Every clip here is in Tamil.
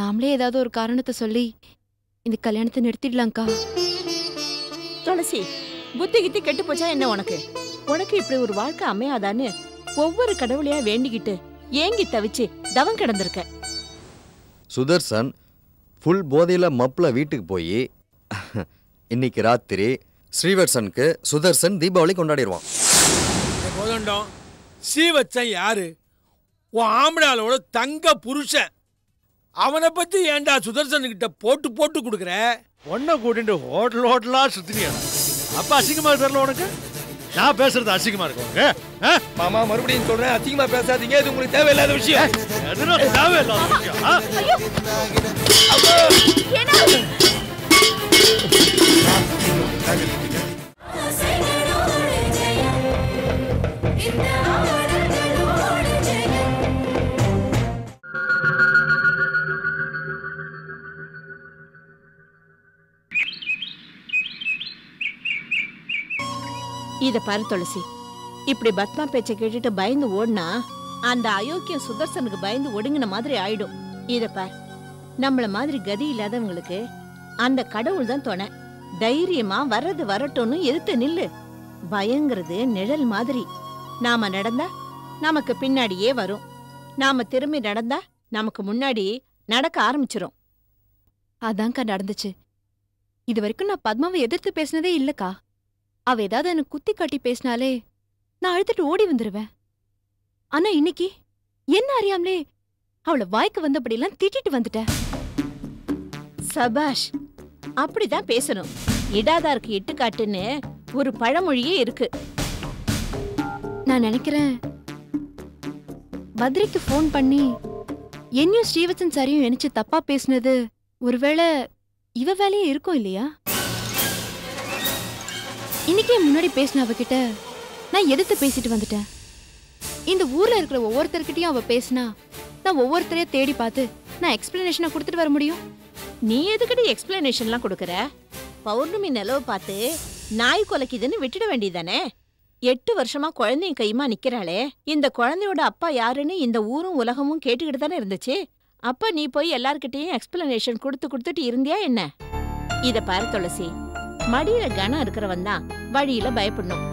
நாமளே ஏதாவது ஒரு காரணத்தை சொல்லி இந்த கல்யாணத்தை நிறுத்திடலாம்க்கா. துளசி, புத்தி கித்தி கெட்டு போச்சா என்ன உனக்கு? உனக்கு இப்படி ஒரு வாழ்க்கை அமையாதான்னு ஒவ்வொரு கடவுளையா வேண்டிக்கிட்டு ஏங்கி தவிச்சு தவம் கிடந்திருக்க. சுதர்சன் ஃபுல் போதையில மப்ல வீட்டுக்கு போய் இன்னைக்கு ராத்திரி ஸ்ரீவத்சனுக்கு சுதர்சன் தீபாவளி கொண்டாடிடுவான். கோதண்டம், ஸ்ரீவத்சன் யாரு? உன் ஆம்படாலோட தங்க புருஷன். அவனை பத்தி ஏன்டா சுதர்சன்கிட்ட போட்டு போட்டு கொடுக்குற? ஒன்ன கூட்டிட்டு ஹோட்டல் ஹோட்டலா சுத்தினியா? அப்ப அசிங்கமா தெரியல உனக்கு? நான் பேசுறது அசிங்கமா இருக்கு. மாமா மறுபடியும் சொல்றேன், அதிகமா பேசாதீங்க. இது உங்களுக்கு தேவையில்லாத விஷயம். தேவையில்லாத விஷயம். இத பாரு துளசி, இப்படி பத்மா பேச்ச கேட்டுட்டு பயந்து ஓடுனா அந்த அயோக்கியம் சுதர்சனுக்கு பயந்து ஒடுங்கின மாதிரி ஆயிடும். இத பார், நம்மள மாதிரி கதி இல்லாதவங்களுக்கு அந்த கடவுள் தான் துணை. தைரியமா வர்றது வரட்டும்னு எதிர்த்து நில்லு. பயங்கிறது நிழல் மாதிரி. நாம நடந்தா நமக்கு பின்னாடியே வரும். நாம திரும்பி நடந்தா நமக்கு முன்னாடி நடக்க ஆரம்பிச்சிரும். அதான்க்கா நடந்துச்சு. இது வரைக்கும் நான் பத்மாவை எதிர்த்து பேசினதே இல்லக்கா. அவ ஏதாவது எனக்கு குத்தி காட்டி பேசினாலே நான் அழுத்துட்டு ஓடி வந்துருவேன். ஆனா இன்னைக்கு என்ன அறியாமலே அவளை வாய்க்கு வந்தபடியெல்லாம் திட்டிட்டு வந்துட்டேன். சபாஷ், அப்படிதான் பேசணும். இடாதாருக்கு இட்டு காட்டுன்னு ஒரு பழமொழியே இருக்கு. நான் நினைக்கிறேன் பத்ரிக்கு போன் பண்ணி என்னையும் ஸ்ரீவத்சன் சாரியும் நினைச்சு தப்பா பேசினது ஒருவேளை இவ வேலையே இருக்கும் இல்லையா? இன்னைக்கே முன்னாடி பேசின அவகிட்ட நான் எதிர்த்து பேசிட்டு வந்துட்டேன். இந்த ஊர்ல இருக்கிற ஒவ்வொருத்தர்கிட்டயும் அவ பேசினா நான் ஒவ்வொருத்தரையும் தேடி பார்த்து நான் எக்ஸ்பிளனேஷனை கொடுத்துட்டு வர முடியும். நீ எதுக்கடி எக்ஸ்பிளனேஷன்லாம் கொடுக்கற? பௌர்ணமி நிலவு பார்த்து நாய் கொலைக்குதுன்னு விட்டுட வேண்டியதானே? 8 வருஷமா குழந்தையும் கையுமா நிக்கிறாளே, இந்த குழந்தையோட அப்பா யாருன்னு இந்த ஊரும் உலகமும் கேட்டுக்கிட்டு தானே இருந்துச்சு. அப்ப நீ போய் எல்லார்கிட்டயும் எக்ஸ்பிளனேஷன் கொடுத்துட்டு இருந்தியா என்ன? இத பாரு துளசி, மடியில கனம் இருக்கிறவன் தான் வழியில பயப்படணும்.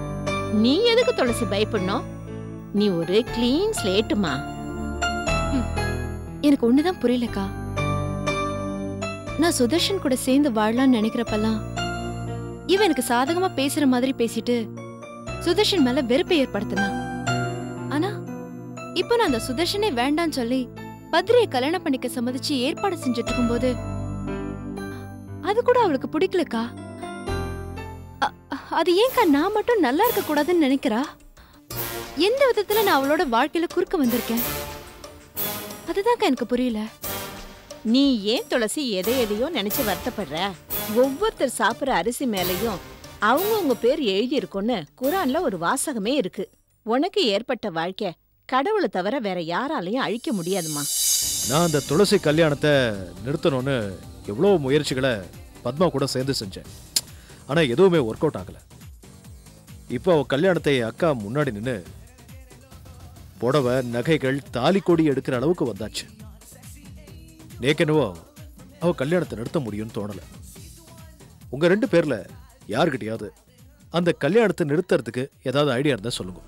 நீ எதுக்கு துளசி பயப்படணும்? நீ ஒரு கிளீன் ஸ்லேட்டுமா. எனக்கு ஒண்ணுதான் புரியலக்கா. நான் சுதர்ஷன் கூட சேர்ந்து வாழலாம்னு நினைக்கிறப்பெல்லாம் இவன் எனக்கு சாதகமா பேசுற மாதிரி பேசிட்டு சுதர்ஷன் மேல வெறுப்பை ஏற்படுத்தினான். ஆனா இப்ப நான் அந்த சுதர்ஷனே வேண்டான்னு சொல்லி பத்ரியை கல்யாணம் பண்ணிக்க சம்மதிச்சு ஏற்பாடு செஞ்சுட்டு இருக்கும்போது அது கூட அவளுக்கு பிடிக்கலக்கா. அது ஏன்க்கா நான் மட்டும் நல்லா இருக்க கூடாதுன்னு நினைக்கிறா? எந்த விதத்துல நான் அவளோட வாழ்க்கையில குறுக்க வந்திருக்கேன்? அதுதான்க்கா எனக்கு புரியல. நீ ஏன் துளசி எதையோ நினைச்சு வருத்தப்படுற? ஒவ்வொருத்தர் சாப்பிடுற அரிசி மேலையும் அவங்கவுங்க பேர் எழுதி இருக்கும்னு குரான்ல ஒரு வாசகமே இருக்கு. உனக்கு ஏற்பட்ட வாழ்க்கை கடவுளை தவிர வேற யாராலையும் அழிக்க முடியாதுமா. நான் அந்த துளசி கல்யாணத்தை நிறுத்தணும்னு எவ்வளோ முயற்சிகளை பத்மா கூட சேர்ந்து செஞ்சேன். ஆனா எதுவுமே ஒர்க் அவுட் ஆகல. இப்போ அவ கல்யாணத்தை அக்கா முன்னாடி நின்று புடவை நகைகள் தாலி கொடி எடுக்கிற அளவுக்கு வந்தாச்சு. நேக்கெனவோ அவ கல்யாணத்தை நிறுத்த முடியும்னு தோணல. உங்க 2 பேர்ல யாருக்கிட்டையாவது அந்த கல்யாணத்தை நிறுத்துறதுக்கு ஏதாவது ஐடியா இருந்தா சொல்லுங்க.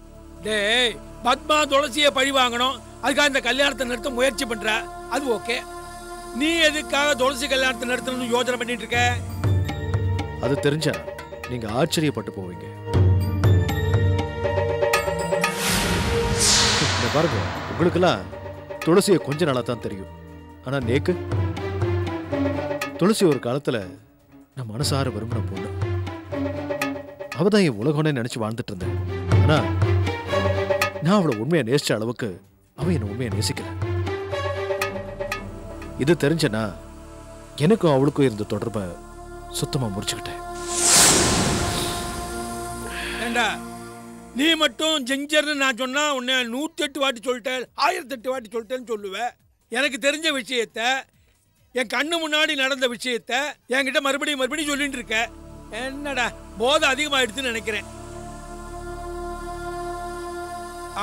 டேய், பத்மா துளசியை பழி வாங்கணும், அதுக்காக இந்த கல்யாணத்தை நிறுத்த முயற்சி பண்ற, அது ஓகே. நீ எதுக்காக துளசி கல்யாணத்தை நிறுத்தணும்னு யோசனை பண்ணிட்டு இருக்க? அது தெரிஞ்சா நீங்க ஆச்சரியப்பட்டு போவீங்க. பாருங்க, உங்களுக்கெல்லாம் துளசியை கொஞ்ச நாளா தான் தெரியும். ஆனா நேக்கு துளசி ஒரு காலத்துல நான் மனசார விரும்பின பொண்ணு. அவதான் என் உலகம்னு நினைச்சு வாழ்ந்துட்டு இருந்தேன். ஆனா நான் அவளை உண்மையா நேசிச்ச அளவுக்கு அவ என்ன உண்மையா நேசிக்கல. இது தெரிஞ்சனா எனக்கும் அவளுக்கும் இருந்த தொடர்பை சுத்தமா முறிச்சுக்கிட்டேன். ஏண்டா, நீ மட்டும் ஜெஞ்சர்னு நான் சொன்னா உன்னை 108 வாட்டி சொல்லிட்டேன், 1008 வாட்டி சொல்லிட்டேன்னு சொல்லுவேன். எனக்கு தெரிஞ்ச விஷயத்த, என் கண்ணு முன்னாடி நடந்த விஷயத்த என்கிட்ட மறுபடியும் சொல்லிட்டு இருக்க. என்னடா போதை அதிகமாயிடுச்சுன்னு நினைக்கிறேன்.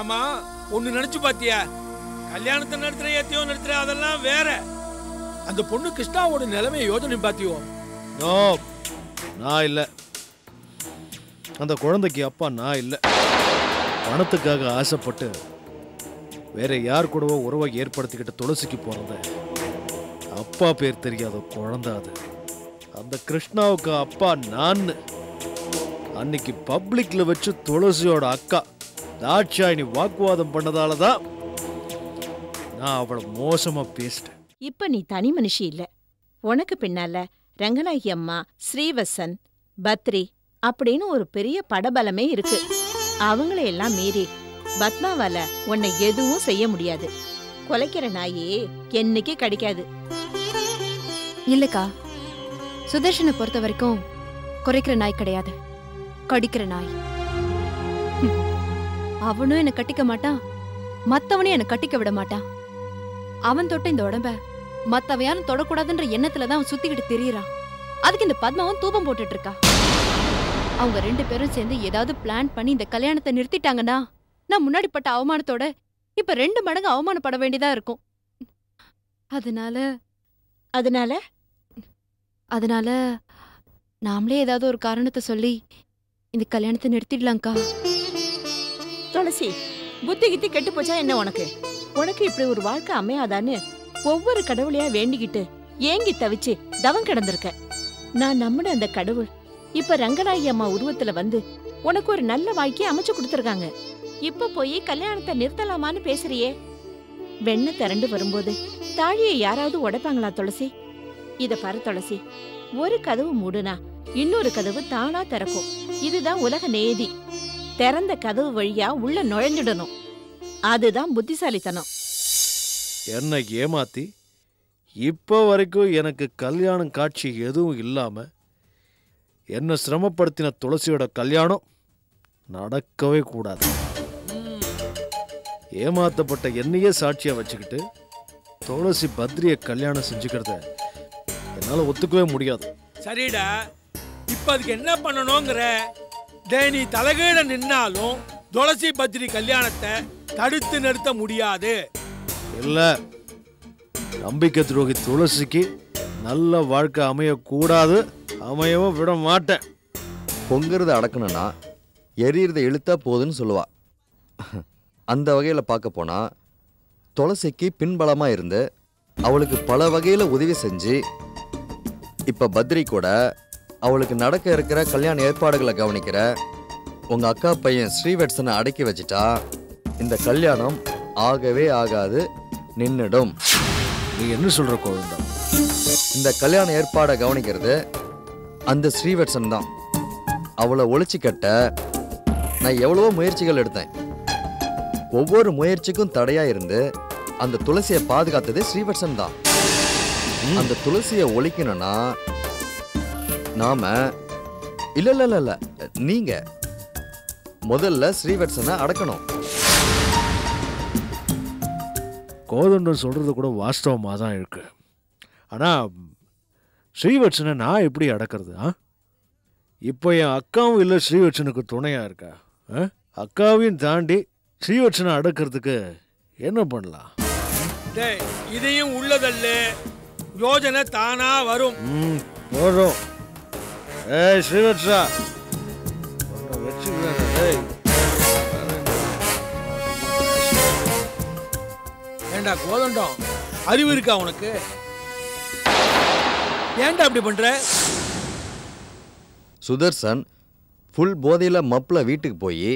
ஆமா, ஒன்னு நினைச்சு பாத்தியா? கல்யாணத்தை நடத்துற ஏத்தையோ நடத்துற அதெல்லாம் வேற. அந்த பொண்ணு கிருஷ்ணாவோட நிலைமையை யோசனை பார்த்தியோ? நோ, நான் இல்லை. அந்த குழந்தைக்கு அப்பா நான் இல்லை. பணத்துக்காக ஆசைப்பட்டு வேற யார் கூடவோ உறவை ஏற்படுத்திக்கிட்டு துளசிக்கு போறத அப்பா பேர் தெரியாத குழந்தை அது. அந்த கிருஷ்ணாவுக்கு அப்பா நான். அன்னைக்கு பப்ளிக்ல வச்சு துளசியோட அக்கா தாட்சாயினி வாக்குவாதம் பண்ணதால தான் நான் அவளை மோசமா பேசிட்டேன். இப்ப நீ தனி மனுஷி இல்ல. உனக்கு பின்னால ரங்கநாயகி அம்மா, ஸ்ரீவத்சன், பத்ரி அப்படின்னு ஒரு பெரிய படபலமே இருக்கு. அவங்களையெல்லாம் மீறி பத்மாவால உன்னை எதுவும் செய்ய முடியாது. கொலைக்கிற நாயே என்னைக்கு கிடைக்காது. இல்லக்கா, சுதர்ஷனை பொறுத்த வரைக்கும் குறைக்கிற நாய் கிடையாது, கடிக்கிற நாய். அவனும் என்னை கட்டிக்க மாட்டான், மத்தவனையும் என்னை கட்டிக்க விட மாட்டான். அவன் தொட்ட இந்த உடம்ப மத்தவன் யாரும் தொடக்கூடாதுன்ற எண்ணத்துலதான் அவன் சுத்திக்கிட்டு திரியறான். அதுக்கு இந்த பத்மாவும் தூபம் போட்டுட்டு இருக்கா. அவங்க 2 பேரும் சேர்ந்து ஏதாவது பிளான் பண்ணி இந்த கல்யாணத்தை நிறுத்திட்டாங்கன்னா நான் முன்னாடி பட்ட அவமானத்தோட இப்ப 2 மடங்கு அவமானப்பட வேண்டியதா இருக்கும். அதனால நாமளே ஏதாவது ஒரு காரணத்தை சொல்லி இந்த கல்யாணத்தை நிறுத்திடலாம்க்கா. துளசி, புத்தி கித்தி கெட்டு போச்சா என்ன உனக்கு? உனக்கு இப்படி ஒரு வாழ்க்கை அமையாதான்னு ஒவ்வொரு கடவுளையா வேண்டிக்கிட்டு ஏங்கி தவிச்சு தவம் கிடந்திருக்க. நான் நம்பின அந்த கடவுள் இப்ப ரங்கநாயகி அம்மா உருவத்துல வந்து உனக்கு ஒரு நல்ல வாழ்க்கையை அமைச்சு கொடுத்துருக்காங்க. இப்ப போய் கல்யாணத்தை நிறுத்தலாமான்னு பேசுறியே? வெண்ணெய் திரண்டு வரும்போது தாழியை யாராவது உடைப்பாங்களா துளசி? இத பாரு துளசி, ஒரு கதவு மூடுனா இன்னொரு கதவு தானா திறக்கும். இதுதான் உலக நேதி. திறந்த கதவு வழியா உள்ள நுழைஞ்சிடணும். அதுதான் புத்திசாலித்தனம். என்னை ஏமாத்தி இப்போ வரைக்கும் எனக்கு கல்யாணம் காட்சி எதுவும் இல்லாம என்ன சிரமப்படுத்தின துளசியோட கல்யாணம் நடக்கவே கூடாது. ஏமாத்தப்பட்ட என்னையே சாட்சியா வச்சுக்கிட்டு துளசி பத்ரிய கல்யாணம் செஞ்சுக்கிறத என்னால ஒத்துக்கவே முடியாது. சரிடா, இப்ப அதுக்கு என்ன பண்ணணுங்கிற? நீ தலைகீழ நின்னாலும் துளசி பத்ரி கல்யாணத்தை தடுத்து நிறுத்த முடியாது. இல்ல, நம்பிக்கை துரோகி துளசிக்கு நல்ல வாழ்க்கை அமையக்கூடாது, அமையவும் விட மாட்டேன். பொங்குறத அடக்கணும்னா எரியறத இழுத்தா போதுன்னு சொல்லுவா. அந்த வகையில் பார்க்க போனா துளசிக்கு பின்பலமா இருந்து அவளுக்கு பல வகையில் உதவி செஞ்சு இப்ப பத்ரி கூட அவளுக்கு நடக்க இருக்கிற கல்யாண ஏற்பாடுகளை கவனிக்கிற உங்க அக்கா பையன் ஸ்ரீவத்சனை அடக்கி வச்சிட்டா இந்த கல்யாணம் ஆகவே ஆகாது, நின்னுடும். நீ என்ன சொல்ற கோவிந்தா? இந்த கல்யாண ஏற்பாடை கவனிக்கிறது அந்த ஸ்ரீவத்சன் தான். அவளை ஒழிச்சு கட்ட நான் எவ்வளவோ முயற்சிகள் எடுத்தேன். ஒவ்வொரு முயற்சிக்கும் தடையா இருந்து அந்த துளசியை பாதுகாத்தது ஸ்ரீவத்சன் தான். அந்த துளசியை ஒழிக்கணும்னா நாம இல்ல நீங்க முதல்ல ஸ்ரீவத்சனை அடக்கணும். கோதண்டம் சொல்றது கூட வாஸ்தவமாக தான் இருக்கு. ஆனா ஸ்ரீவத்சனை நான் எப்படி அடக்கிறது? இப்போ என் அக்காவும் இல்லை ஸ்ரீவத்சனுக்கு துணையா இருக்கா. அக்காவையும் தாண்டி ஸ்ரீவத்சனை அடக்கிறதுக்கு என்ன பண்ணலாம்? இதையும் உள்ளதல்ல, யோஜனை தானா வரும். போறோம். ஏய் ஸ்ரீவத்சா, வச்சுக்கிறேன். ஏண்டா கோதண்டம், அறிவு இருக்கா உனக்கு? ஏண்டா அப்படி பண்ற? சுதர்சன் ஃபுல் போதையில மப்ல வீட்டுக்கு போய்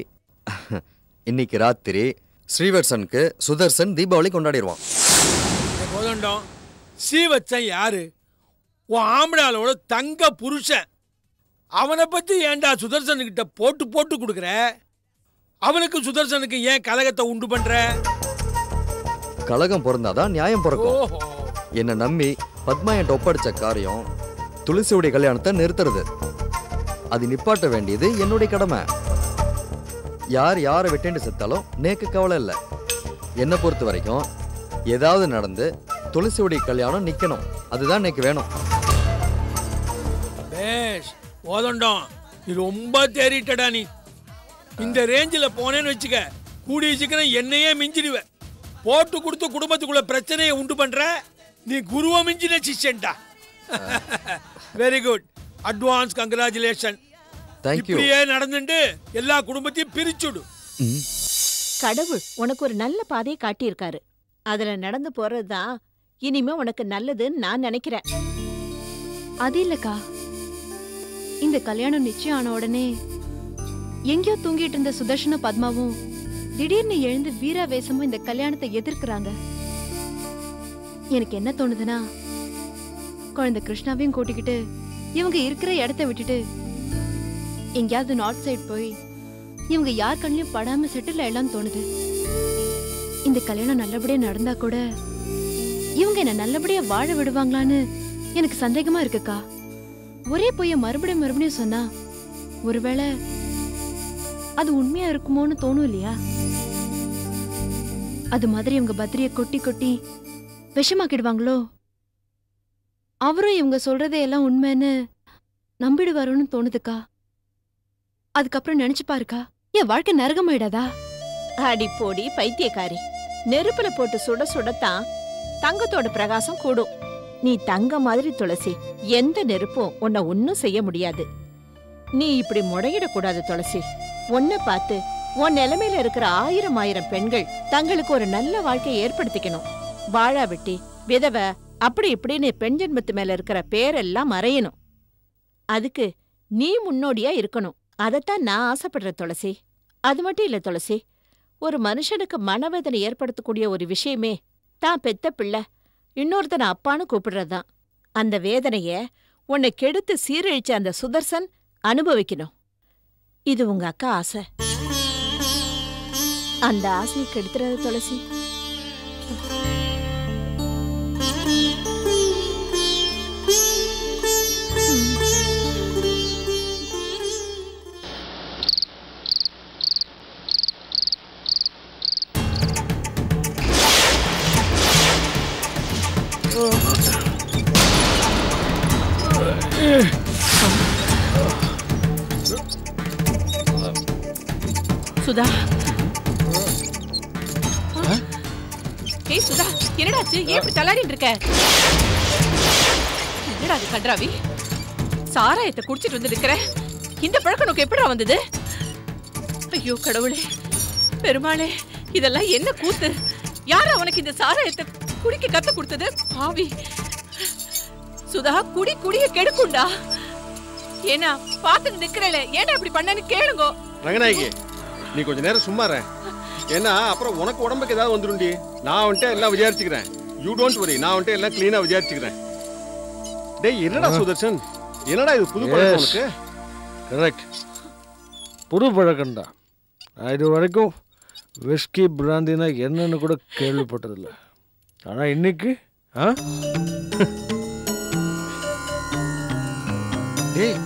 இன்னைக்கு ராத்திரி ஸ்ரீவத்சனுக்கு சுதர்சன் தீபாவளி கொண்டாடிடுவான். கோதண்டம், ஸ்ரீவத்சன் யாரு? உன் ஆம்படாலோட தங்க புருஷன். அவனை பத்தி ஏண்டா சுதர்சனுக்கிட்ட போட்டு போட்டு கொடுக்குற? அவனுக்கு சுதர்சனுக்கு ஏன் கலகத்தை உண்டு பண்ற? கலகம் பிறந்தாதான் நியாயம் பிறக்கும். என்னை நம்பி பத்மா என் ஒப்படைச்ச காரியம் துளசியுடைய கல்யாணத்தை நிறுத்துறது. அது நிப்பாட்ட வேண்டியது என்னுடைய கடமை. யார் யாரை விட்டேன்னு செத்தாலும் நேக்கு கவலை இல்லை. என்னை பொறுத்த வரைக்கும் ஏதாவது நடந்து துளசியுடைய கல்யாணம் நிக்கணும், அதுதான் எனக்கு வேணும். கோதண்டம், நீ ரொம்ப தேறிட்டடா. நீ இந்த ரேஞ்சில் போனேன்னு வச்சுக்க, கூடிய சீக்கிரம் என்னையே மிஞ்சிடுவேன். போட்டு கொடுத்து குடும்பத்துக்குள்ள பிரச்சனையை உண்டு பண்ற. நீ குருவ மிஞ்சின சிஷ்யன்டா. Very good, advance congratulation. Thank you. இப்படியே நடந்துட்டு எல்லா குடும்பத்தையும் பிரிச்சுடு. கடவுள் உனக்கு ஒரு நல்ல பாதையை காட்டியிருக்காரு. அதுல நடந்து போறதுதான் இனிமே உனக்கு நல்லதுன்னு நான் நினைக்கிறேன். அது இல்லக்கா, இந்த கல்யாணம் நிச்சயம் ஆன உடனே எங்கேயோ தூங்கிட்டு இருந்த சுதர்ஷனும் பத்மாவும் திடீர்னு எழுந்து வீராவேசமும் இந்த கல்யாணத்தை எதிர்க்கிறாங்க. எனக்கு என்ன தோணுதுன்னா, குழந்தை கிருஷ்ணாவையும் கூட்டிக்கிட்டு இவங்க இருக்கிற இடத்த விட்டுட்டு எங்கேயாவது நார்த் சைட் போய் இவங்க யார் கண்ணிலையும் படாம செட்டில் ஆயிடலாம்னு தோணுது. இந்த கல்யாணம் நல்லபடியா நடந்தா கூட இவங்க என்ன நல்லபடியா வாழ விடுவாங்களான்னு எனக்கு சந்தேகமா இருக்குக்கா. ஒரே பொய்ய மறுபடியும் மறுபடியும் சொன்னா ஒருவேளை அது உண்மையா இருக்குமோன்னு தோணும் இல்லையா? அது மாதிரி இவங்க பத்ரிய கொட்டி கொட்டி விஷமாக்கிடுவாங்களோ? அவரும் இவங்க சொல்றதையெல்லாம் உண்மைன்னு நம்பிடுவாரோன்னு தோணுதுக்கா. அதுக்கப்புறம் நினைச்சு பாருக்கா, என் வாழ்க்கை நரகமாயிடாதா? அடி போடி பைத்தியக்காரி, நெருப்புல போட்டு சுட சுடத்தான் தங்கத்தோட பிரகாசம் கூடும். நீ தங்க மாதிரி துளசி, எந்த நெருப்பும் உன்னை ஒன்னும் செய்ய முடியாது. நீ இப்படி முடையிடக்கூடாது துளசி. உன்னை பார்த்து உன் நிலைமையில இருக்கிற 1000 பெண்கள் தங்களுக்கு ஒரு நல்ல வாழ்க்கையை ஏற்படுத்திக்கணும். வாழா வெட்டி விதவை அப்படி இப்படின்னு பெண் ஜென்மத்து மேல இருக்கிற பேரெல்லாம் மறையணும். அதுக்கு நீ முன்னோடியா இருக்கணும். அதைத்தான் நான் ஆசைப்படுற துளசி. அது மட்டும் இல்ல துளசி, ஒரு மனுஷனுக்கு மனவேதனை ஏற்படுத்தக்கூடிய ஒரு விஷயமே தான் பெத்த பிள்ளை இன்னொருத்தனை அப்பான்னு கூப்பிடுறதுதான். அந்த வேதனைய உன்னை கெடுத்து சீரழிச்ச அந்த சுதர்சன் அனுபவிக்கணும். இது உங்க அக்கா ஆசை. அந்த ஆசையை கெடுத்துறது துளசி. சுதா, ஏய் சுதா, என்னடாச்சு? ஏன் இப்படி தள்ளாடிட்டு இருக்க? என்னடா அது கன்றாவி, சாராயத்தை குடிச்சிட்டு வந்து நிக்கிற? இந்த பழக்கம் உனக்கு எப்படிடா வந்தது? ஐயோ கடவுளே, பெருமாளே, இதெல்லாம் என்ன கூத்து? யாரா உனக்கு இந்த சாராயத்தை குடிக்க கத்து கொடுத்தது? பாவி சுதா, குடி குடிய கெடுக்குண்டா. ஏன்னா பாத்துட்டு நிக்கிறேல, ஏன்னா இப்படி பண்ணன்னு கேளுங்க. ரங்கநாயகி, நீ கொஞ்ச நேரம் சும்மா இரு. ஏன்னா அப்புறம் உனக்கு உடம்புக்கு ஏதாவது வந்துருண்டி. நான் வந்துட்டு எல்லாம் விசாரிச்சுக்கிறேன். யூ டோன்ட் வரி, நான் வந்துட்டு எல்லாம் கிளீனா விசாரிச்சுக்கிறேன். டேய் என்னடா சுதர்ஷன், என்னடா இது புது பழக்கம் உனக்கு? கரெக்ட், புது பழக்கம்டா. நான் இது வரைக்கும் விஸ்கி பிராந்தினா என்னன்னு கூட கேள்விப்பட்டதில்லை. ஆனால் இன்னைக்கு டேய்,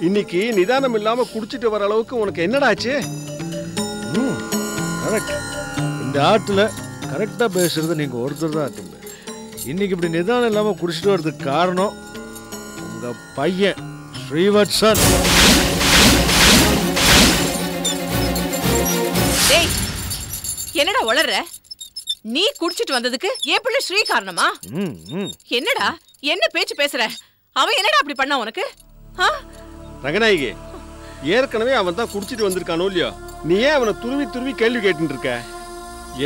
இன்னைக்கு நிதானம் இல்லாம குடிச்சிட்டு வர அளவுக்கு உனக்கு என்னடாச்சு? கரெக்ட், இந்த ஆற்றுல கரெக்டாக பேசுறது நீங்கள் ஒருத்தர் தான் தம்பி. இன்னைக்கு இப்படி நிதானம் இல்லாமல் குடிச்சிட்டு வர்றதுக்கு காரணம் உங்கள் பையன் ஸ்ரீவத்சன். என்னடா வளர்ற? நீ குடிச்சிட்டு வந்ததுக்கு என் பிள்ளை ஸ்ரீ காரணமா? என்னடா என்ன பேச்சு பேசுற? அவன் என்னடா அப்படி பண்ணா உனக்கு? ரங்கநாயகி, ஏற்கனவே அவன் தான் குடிச்சிட்டு வந்திருக்கானோ இல்லையோ, நீ ஏன் அவனை துருவி துருவி கேள்வி கேட்டு இருக்க?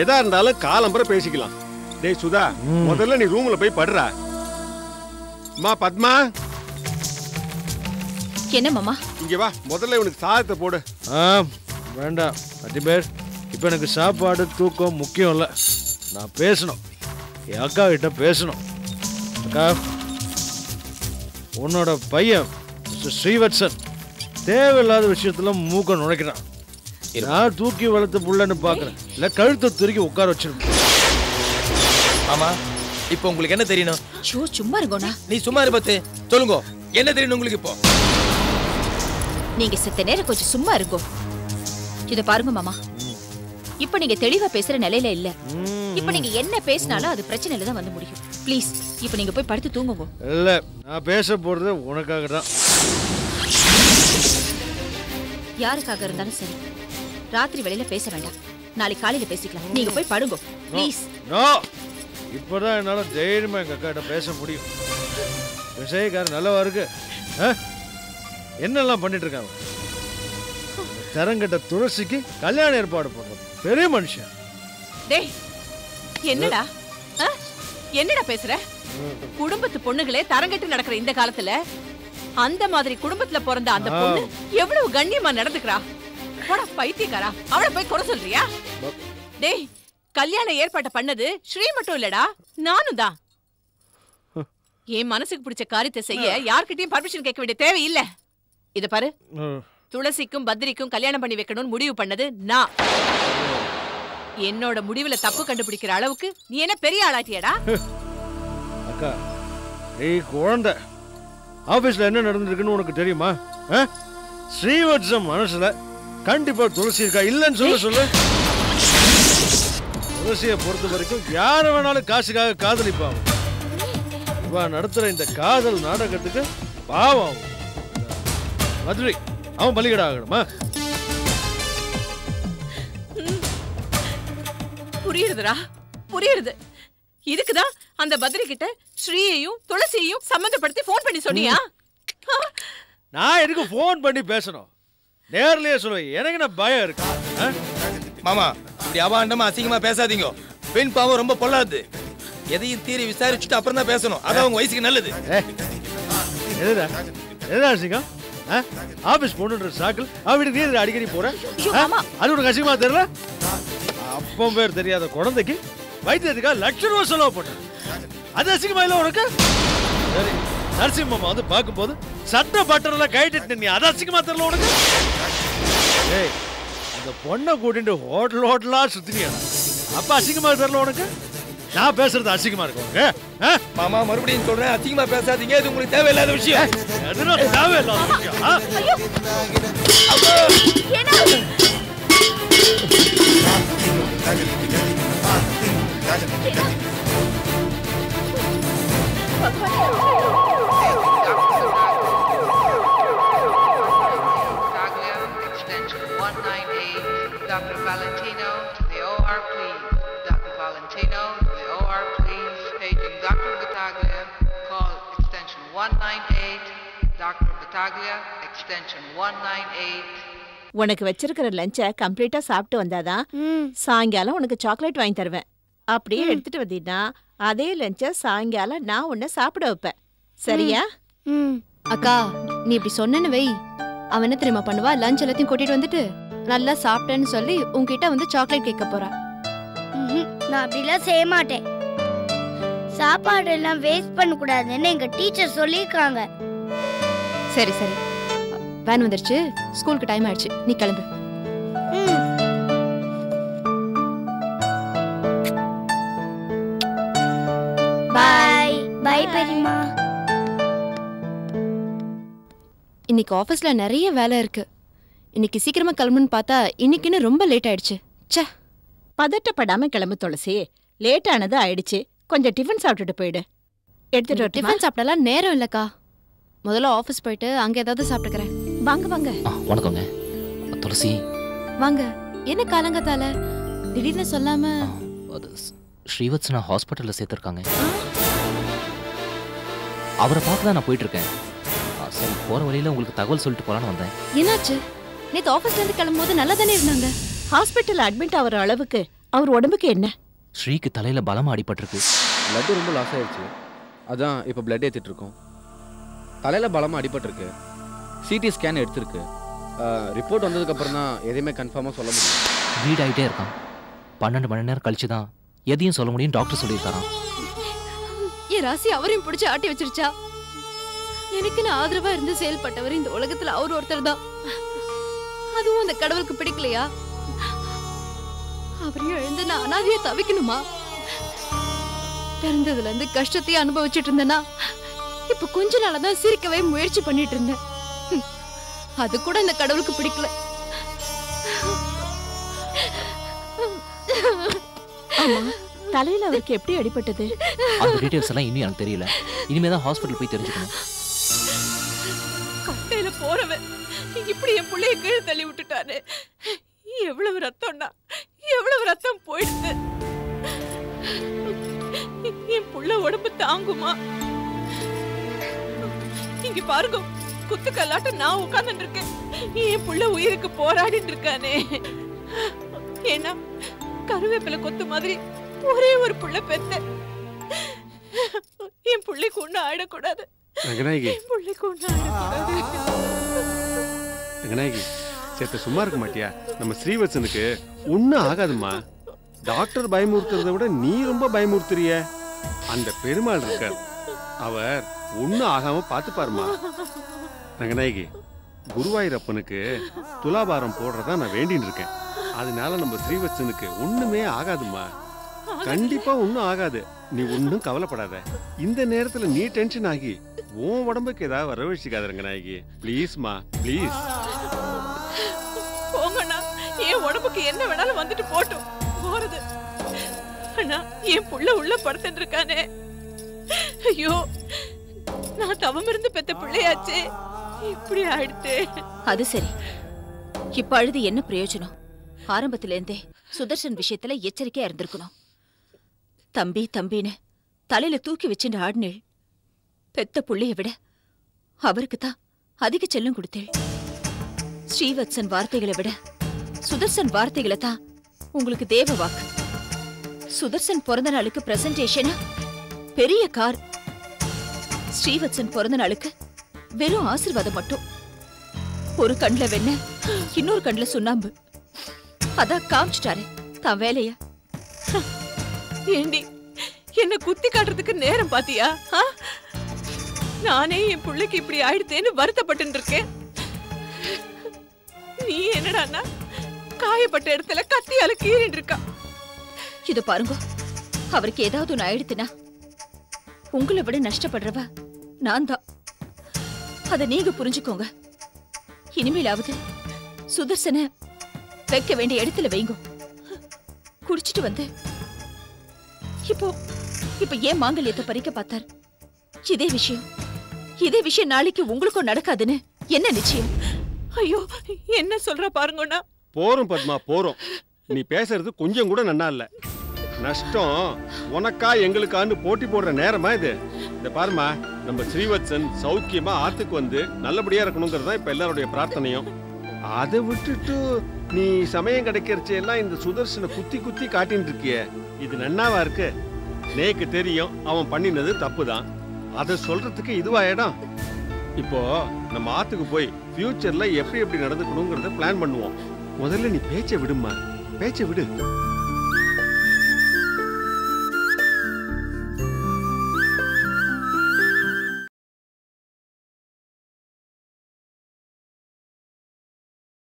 எதா இருந்தாலும் காலம்பரை பேசிக்கலாம். டேய் சுதா, முதல்ல நீ ரூம்ல போய் படுறா. மா பத்மா, என்ன மாமா? இங்க வா, முதல்ல இவனுக்கு சாதத்தை போடு. வேண்டாம் அதிபர், இப்போ எனக்கு சாப்பாடு தூக்கம் முக்கியம் இல்லை. நான் பேசணும், என் அக்கா கிட்ட பேசணும். அக்கா, உன்னோட பையன் ஸ்ரீவத்சன் தேவையில்லாத விஷயத்துல மூக்க நுழைக்கிறான். நான் தூக்கி வளர்த்த புள்ளன்னு பாக்குறேன், இல்ல கழுத்தை திருக்கி உட்கார வச்சிருக்கேன். ஆமா, இப்போ உங்களுக்கு என்ன தெரியணும்? சும்மா இருங்கோண்ணா. நீ சும்மா இருப்பத்து சொல்லுங்க, என்ன தெரியணும் உங்களுக்கு? இப்போ நீங்க செத்த நேரம் கொஞ்சம் சும்மா இருங்கோ. இத பாருங்க மாமா, இப்ப நீங்க தெளிவா பேசுற நிலையில இல்ல. இப்ப நீங்க என்ன பேசினாலும் அது பிரச்சனையில தான் வந்து முடியும். ப்ளீஸ், இப்ப நீங்க போய் படுத்து தூங்குங்க. இல்ல, நான் பேச போறது உனக்காக தான். யாருக்காக இருந்தாலும் சரி, ராத்திரி வேளையில பேச வேண்டாம். நாளைக்கு காலையில பேசிக்கலாம். நீங்க போய் படுங்க ப்ளீஸ். நோ, இப்போதான் என்னால தைரியமா எங்க அக்கா கிட்ட பேச முடியும். விஷயக்காரர் நல்லவா இருக்கு. என்னெல்லாம் பண்ணிட்டு இருக்காங்க. தரங்கட்ட துளசிக்கு கல்யாணம் ஏற்பாடு பண்றது பெரிய மனுஷன். டேய் என்னடா என்னடா பேசுற? குடும்பத்து பொண்ணுகளே தரங்கட்டு நடக்கிற இந்த காலத்துல அந்த மாதிரி குடும்பத்துல பிறந்த அந்த பொண்ணு எவ்வளவு கண்ணியமா நடந்துக்கிறா. போடா பைத்தியக்காரா, அவளை போய் குறை சொல்றியா? டேய் கல்யாண ஏற்பாட்டை பண்ணது ஸ்ரீ மட்டும் இல்லடா, நானும் தான். என் மனசுக்கு பிடிச்ச காரியத்தை செய்ய யார்கிட்டயும் பர்மிஷன் கேட்க வேண்டிய தேவையில்ல. இத பாரு, துளசிக்கும் பத்ரிக்கும் கல்யாணம் பண்ணி வைக்கணும்னு முடிவு பண்ணது நான். என்னோட முடிவுல தப்பு கண்டுபிடிக்கிற அளவுக்கு நீ என்ன பெரிய ஆளாட்டியடா? அக்கா நீ குழந்தை. ஆபீஸ்ல என்ன நடந்திருக்குன்னு உனக்கு தெரியுமா? ஸ்ரீவத்சம் மனசுல கண்டிப்பா துளசி இருக்கா இல்லன்னு சொல்லு. துளசியை பொறுத்த வரைக்கும் யார வேணாலும் காசுக்காக காதலிப்பாங்க. இவ நடத்துற இந்த காதல் நாடகத்துக்கு பாவம் மதுரை அவன் பலிகடா ஆகணுமா? புரியுதுடா, புரியுது. இதுக்குதான் அந்த பத்ரி கிட்ட ஸ்ரீயையும் துளசியையும் சம்பந்தப்படுத்தி போன் பண்ணி சொன்னியா? நான் எதுக்கு போன் பண்ணி பேசணும்? நேர்லயே சொல்லுவேன். எனக்கு என்ன பயம் இருக்கு? மாமா இப்படி அபாண்டமா அசிங்கமா பேசாதீங்க. பெண் பாவம் ரொம்ப பொல்லாது. எதையும் தீரி விசாரிச்சுட்டு அப்புறம் தான் பேசணும். அது அவங்க வயசுக்கு நல்லது. எதுடா அசிங்கம்? ஆபீஸ் போன்ற சாக்கில் அவனுக்கு நீர் அடிக்கடி போறேன். அது உனக்கு அசிங்கமா தெரியல? அப்போ பேர் தெரியாத குழந்தைக்கு வைத்தியத்துக்காக ₹1,00,000 செலவு பண்ண அது அசிங்கமா இல்ல உனக்கு? சரி, நரசிம்மம்மா வந்து பார்க்கும்போது சட்ட பட்டரெல்லாம் கைட்டு நீ அது அசிங்கமா தெரியல உனக்கு? ஏய், அந்த பொண்ணை கூட்டிட்டு ஹோட்டலா சுத்தினியா? அப்ப அசிங்கமா தெரியல உனக்கு? நான் பேசுறது அசிங்கமா இருக்கு உனக்கு? மாமா மறுபடியும் சொல்றேன், அசிங்கமா பேசாதீங்க. இது உங்களுக்கு தேவையில்லாத விஷயம். எதுனா தேவையில்லாத விஷயம்? Extension 198, Dr. Valentino to the OR, please. Dr. Valentino to the OR, please. Paging Dr. Battaglia, call extension 198, Dr. Battaglia, extension 198. உனக்கு வச்சிருக்கிற லஞ்ச கம்ப்ளீட்டா சாப்பிட்டு வந்தாதான் சாயங்காலம் உனக்கு சாக்லேட் வாங்கி தருவேன். அப்படியே எடுத்துட்டு வந்தீங்கன்னா அதே லஞ்ச சாயங்காலம் நான் உன்னை சாப்பிட வைப்பேன். சரியா? அக்கா நீ இப்படி சொன்னேன்னு வை, அவன் என்ன தெரியுமா பண்ணுவா? லஞ்ச் எல்லாத்தையும் கூட்டிட்டு வந்துட்டு நல்லா சாப்பிட்டேன்னு சொல்லி உன்கிட்ட வந்து சாக்லேட் கேட்க போறா. நான் அப்படிலாம் செய்ய மாட்டேன். சாப்பாடு எல்லாம் வேஸ்ட் பண்ண கூடாதுன்னு எங்க டீச்சர் சொல்லிருக்காங்க. சரி சரி, வேன் வந்துருச்சு, ஸ்கூலுக்கு டைம் ஆயிடுச்சு, நீ கிளம்பு. பாய் பாய் பெரியம்மா. இன்னைக்கு ஆபீஸ்ல நிறைய வேலை இருக்கு. இன்னைக்கு சீக்கிரமா கிளம்புன்னு பார்த்தா இன்னைக்குன்னு ரொம்ப லேட் ஆயிடுச்சு. ச்சே. பதட்டப்படாம கிளம்பு துளசி. லேட் ஆனது ஆயிடுச்சு. கொஞ்சம் டிஃபன் சாப்பிட்டுட்டு போயிடு. எடுத்துட்டு டிஃபன் சாப்பிடலாம் நேரம் இல்லக்கா. முதல்ல ஆபீஸ் போயிட்டு அங்க ஏதாவது சாப்பிட்டுக்கிறேன். வாங்க வாங்க. வணக்கங்க துளசி. வாங்க. என்ன காலங்கத்தால திடீர்னு சொல்லாம? ஸ்ரீவத்சனா ஹாஸ்பிட்டல்ல சேர்த்திருக்காங்க. அவரை பார்க்க தான் நான் போயிட்டு இருக்கேன். சரி, போற வழியில உங்களுக்கு தகவல் சொல்லிட்டு போலான்னு வந்தேன். என்னாச்சு? நேத்து ஆபீஸ்ல இருந்து கிளம்பும்போது நல்லா தானே இருந்தாங்க. ஹாஸ்பிட்டல் அட்மிட் ஆகிற அளவுக்கு அவர் உடம்புக்கு என்ன? ஸ்ரீக்கு தலையில பலமா அடிபட்டிருக்கு. பிளட் ரொம்ப லாஸ் ஆயிடுச்சு. அதான் இப்போ பிளட் ஏற்றிட்டு இருக்கோம். தலையில் பலமாக அடிபட்டிருக்கு. சிடி ஸ்கேன் எடுத்திருக்கு. ரிப்போர்ட் வந்ததுக்கப்புறம் தான் எதையுமே கன்ஃபார்மாக சொல்ல முடியும். ப்ளீட் ஆகிட்டே இருக்கான். 12 மணி நேரம் கழிச்சு தான் எதையும் சொல்ல முடியும் டாக்டர் சொல்லியிருக்காராம். என் ராசி அவரையும் பிடிச்சி ஆட்டி வச்சிருச்சா? எனக்குன்னு ஆதரவா இருந்து செயல்பட்டவர் இந்த உலகத்துல அவர் ஒருத்தர் தான். அதுவும் அந்த கடவுளுக்கு பிடிக்கலையா? அவரையும் எழுந்து நான் அனாதையா தவிக்கணுமா? பிறந்ததுல இருந்து கஷ்டத்தையே அனுபவிச்சுட்டு இருந்தேன்னா இப்ப கொஞ்ச நாளதான் சிரிக்கவே முயற்சி பண்ணிட்டு இருந்தேன். அது கூட இந்த கடவுளுக்கு பிடிக்கல. தலையில அவருக்கு எப்படி அடிபட்டது? அந்த டீடைல்ஸ் எல்லாம் இன்னும் எனக்கு தெரியல. இனிமே தான் ஹாஸ்பிடல் போய் தெரிஞ்சுக்கணும். கட்டையில போறவன் இப்படி என் புள்ளைய கீழே தள்ளி விட்டுட்டாரு. எவ்வளவு ரத்தம்னா எவ்வளவு ரத்தம் போயிடுது. என் புள்ள உடம்பு தாங்குமா? இங்க பாருங்க, குத்து கல்லாட்ட நான் உட்கார்ந்துட்டு இருக்கேன். என் புள்ள உயிருக்கு போராடிட்டு இருக்கானே. ஏன்னா கருவேப்பிலை கொத்து மாதிரி ஒரே ஒரு புள்ள பெத்த. என் புள்ளைக்கு ஒண்ணு ஆயிடக்கூடாது. ரங்கநாயகி, என் புள்ளைக்கு ஒண்ணு ஆயிடக்கூடாது. ரங்கநாயகி, சேத்த சும்மா இருக்க மாட்டியா? நம்ம ஸ்ரீவத்சனுக்கு ஒன்னும் ஆகாதுமா. டாக்டர் பயமுறுத்துறத விட நீ ரொம்ப பயமுறுத்துறிய. அந்த பெருமாள் இருக்கார், அவர் ஒன்னும் ஆகாம பாத்துப்பாருமா. ரங்கநாயகி, குருவாயூரப்பனுக்கு துலாபாரம் போடுறதா நான் வேண்டின்னு இருக்கேன். அதனால நம்ம ஸ்ரீவத்சனுக்கு ஒண்ணுமே ஆகாதுமா. கண்டிப்பா ஒன்னும் ஆகாது. நீ ஒன்னும் கவலைப்படாத. இந்த நேரத்துல நீ டென்ஷன் ஆகி உன் உடம்புக்கு ஏதாவது வரவழைச்சிக்காத ரங்கநாயகி. ப்ளீஸ்மா, ப்ளீஸ். போங்கண்ணா, என் உடம்புக்கு என்ன வேணாலும் வந்துட்டு போட்டும். போறது அண்ணா, என் புள்ள உள்ள படுத்துட்டு இருக்கானே. ஐயோ, நான் தவம் இருந்து பெத்த பிள்ளையாச்சே, இப்படி ஆயிடுச்சு. அது சரி, இப்ப அழுது என்ன பிரயோஜனம்? ஆரம்பத்துல இருந்தே சுதர்சன் விஷயத்துல எச்சரிக்கையா இருந்திருக்கணும். தம்பி தம்பின்னு தலையில தூக்கி வச்சுட்டு ஆடினேள். பெத்த புள்ளைய விட அவருக்கு தான் அதிக செல்லம் கொடுத்தேள். ஸ்ரீவத்சன் வார்த்தைகளை விட சுதர்சன் வார்த்தைகளை தான் உங்களுக்கு தேவ வாக்கு. சுதர்சன் பிறந்த நாளுக்கு பிரசன்டேஷன் பெரிய கார். ஸ்ரீவத்சன் பிறந்த நாளுக்கு வெறும் ஆசீர்வாதம் மட்டும். ஒரு கண்ல வெண்ண, இன்னொரு கண்ல சுண்ணாம்பு. அதான் காமிச்சிட்டாரு தான் வேலைய. ஏண்டி, என்ன குத்தி காட்டுறதுக்கு நேரம் பாத்தியா? நானே என் பிள்ளைக்கு இப்படி ஆயிடுத்தேன்னு வருத்தப்பட்டு இருக்கேன். நீ என்னடான்னா காயப்பட்ட இடத்துல கத்தியால கீறிட்டு இருக்கா. இது பாருங்க, அவருக்கு ஏதாவது ஒண்ணு ஆயிடுத்துனா உங்களை விட நஷ்டப்படுறவ நான் தான். அத நீங்க புரிஞ்சுக்கோங்க. இனிமேலாவது சுதர்சன வைக்க வேண்டிய இடத்துல வைங்க. குடிச்சிட்டு வந்து இப்போ ஏன் மாங்கல்யத்தை பறிக்க பார்த்தார்? இதே விஷயம் நாளைக்கு உங்களுக்கும் நடக்காதுன்னு என்ன நிச்சயம்? ஐயோ, என்ன சொல்ற பாருங்கண்ணா. போறோம் பத்மா, போறோம். நீ பேசுறது கொஞ்சம் கூட நன்னா இல்ல. நஷ்டம் உனக்கா எங்களுக்கான்னு போட்டி போடுற நேரமா இது? இந்த பாருமா, நம்ம ஸ்ரீவத்சன் சௌக்கியமா ஆத்துக்கு வந்து நல்லபடியா இருக்கணுங்கிறது தான் இப்ப எல்லாருடைய பிரார்த்தனையும். அதை விட்டுட்டு நீ சமயம் கிடைக்கிறச்செல்லாம் இந்த சுதர்சனை குத்தி குத்தி காட்டின்னு இருக்கிய, இது நன்னாவா இருக்கு? நேக்கு தெரியும் அவன் பண்ணினது தப்புதான். அதை சொல்றதுக்கு இதுவா இடம்? இப்போ நம்ம ஆத்துக்கு போய் ஃபியூச்சர்ல எப்படி எப்படி நடந்துக்கணுங்கிறத பிளான் பண்ணுவோம். முதல்ல நீ பேச்சை விடுமா, பேச்சை விடு.